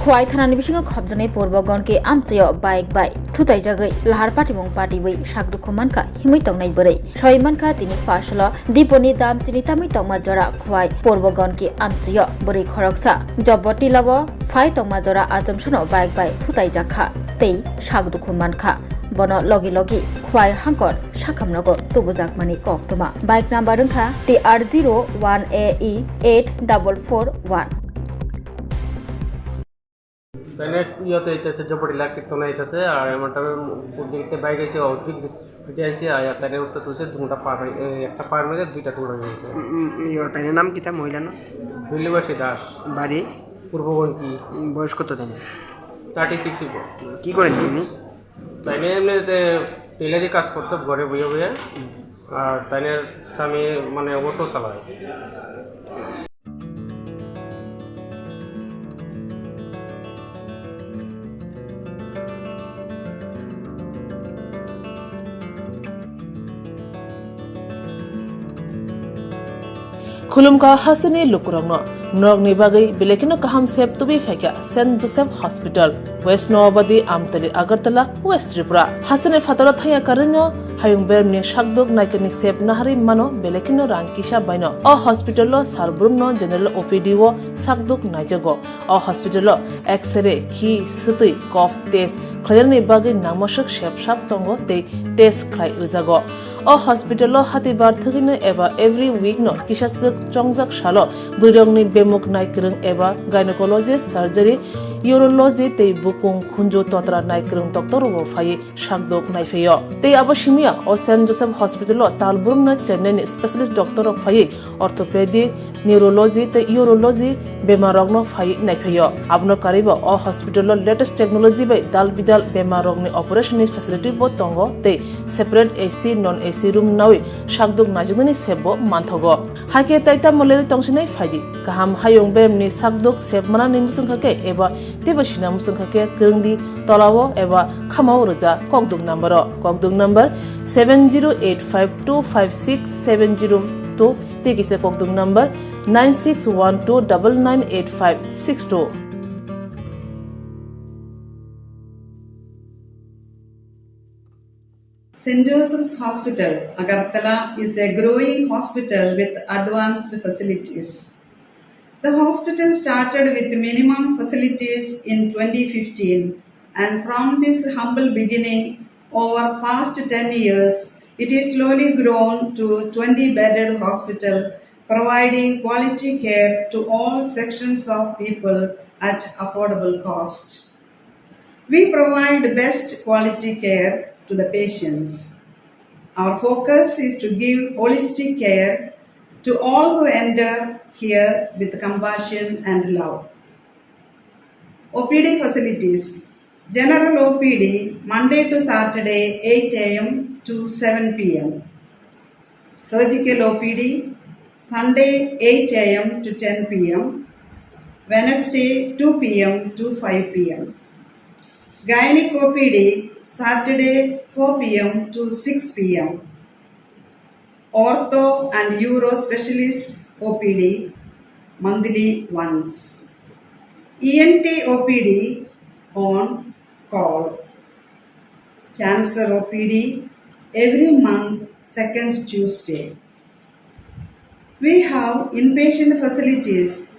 Khowai thanani bisingo khobjanai Purba Gankio amchayo bike bai Thutairi jagai lahar patimung party bai sakdukhu mankha himui tongnai borai soi mankha tini fasalo diponi dam chini tamai tongma jora Khowai Purba Gankio amchayo borai khoroksa jobboti labo phai tongma jora ajamsono bike bai Thutairi jakha tei sakdukhu mankha bono logi logi Khowai hangkor sakhamnogo tubujak mani koktoma bike number wngkha TR01AE8441 তাইনে ইয়তে আইতাছে জবড়ি lucky তো নাইতাছে আর এমনটা দিতে bike আইছে অধিক স্পিডে আইছে আর তাইনে উঠতে তুলছে দুটা পার একটা পার মধ্যে দুইটা টুকরা হয়ে গেছে ইয়ো তাইনের নাম কিতা মহিলা না বিল্লিবাসী দাস বাড়ি পূর্ববঙ্গী বয়স কত তাই 36 ইবো কি করেন তিনি তাইনে এমনিতে টেলারি কাজ করতে ঘরে বইয়ে বইয়ে আর তাইনের স্বামী মানে অটো চালায় Khulumka hasani lukurangno norogni bagai belekino kaham sep tubi Phaikha St Joseph Hospital West Nowabadi Amtali Agartala West Tripura hasane fatara thaya karanyo hayung bermni sakdok naikani sep nahari mano belekino rangkisa baino o hospital lo sarbrumno general OPD wo sakdok naijago o hospital lo x-ray khi sutui cough test khajarni bagai namoshak sep sap tongo te test khlai ujago o hospital lo hatibar thugino eba every week no kisasuk chongjak shalo burongni bemuk naikrung eba gynecologist surgery urology tei bukung khunjo totra naikrung doctor wo phai sakdok naifeyo tei abo simia o St Joseph Hospital lo talburum na Chennai ni specialist doctor of phai orthopedic neurology tei urology bemarogno phai naifeyo abno karibo o hospital lo latest technology bai dal bidal bemarogni operation facility bo tongo tei separate AC non AC room nawi sakdok najugni sebo manthogo hake taita moleri tongsinai phaidi kaham hayung bemni sakdok sebmana ni musungkhake eba tebasina musungkhake krungdi tolawo eba khamao roja kokduk number 7085256702 tekise kokduk number 9612998562 St. Joseph's Hospital, Agartala is a growing hospital with advanced facilities. The hospital started with minimum facilities in 2015, and from this humble beginning, over past 10 years, it is slowly grown to 20-bedded hospital, providing quality care to all sections of people at affordable cost. We provide best quality care to the patients. Our focus is to give holistic care to all who enter here with compassion and love. OPD facilities. General OPD Monday to Saturday 8 a.m. to 7 p.m. Surgical OPD Sunday 8 a.m. to 10 p.m. Wednesday 2 p.m. to 5 p.m. Gynec OPD Saturday 4 p.m. to 6 p.m. Ortho and Uro Specialist OPD monthly once. ENT OPD on call. Cancer OPD every month second Tuesday. We have inpatient facilities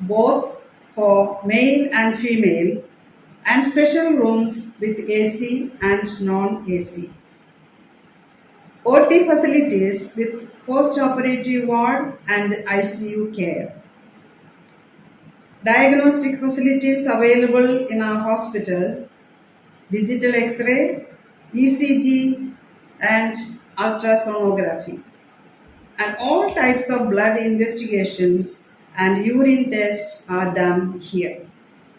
both for male and female and special rooms with AC and non-AC. OT facilities with post-operative ward and ICU care. Diagnostic facilities available in our hospital, digital X-ray, ECG and ultrasonography. And all types of blood investigations and urine tests are done here.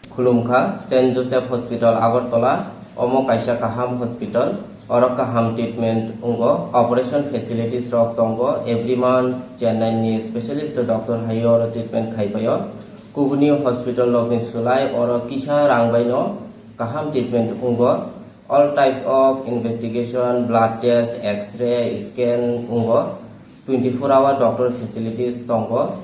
Khulumkha St Joseph Hospital Agartala Omo Kaisa Kaham Hospital Oro Kaham treatment ungo operation facilities rok tongo every month Chennai ni specialist doctor hayo treatment khaipayo Kubuni Hospital login sulai oro kisha rangbaino kaham treatment ungo all types of investigation blood test x-ray scan ungo 24-hour doctor facilities tongo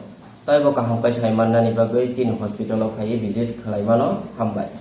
tai bo kaham kai sai manna ni bagui tin hospital o khai visit khlaimano hambai.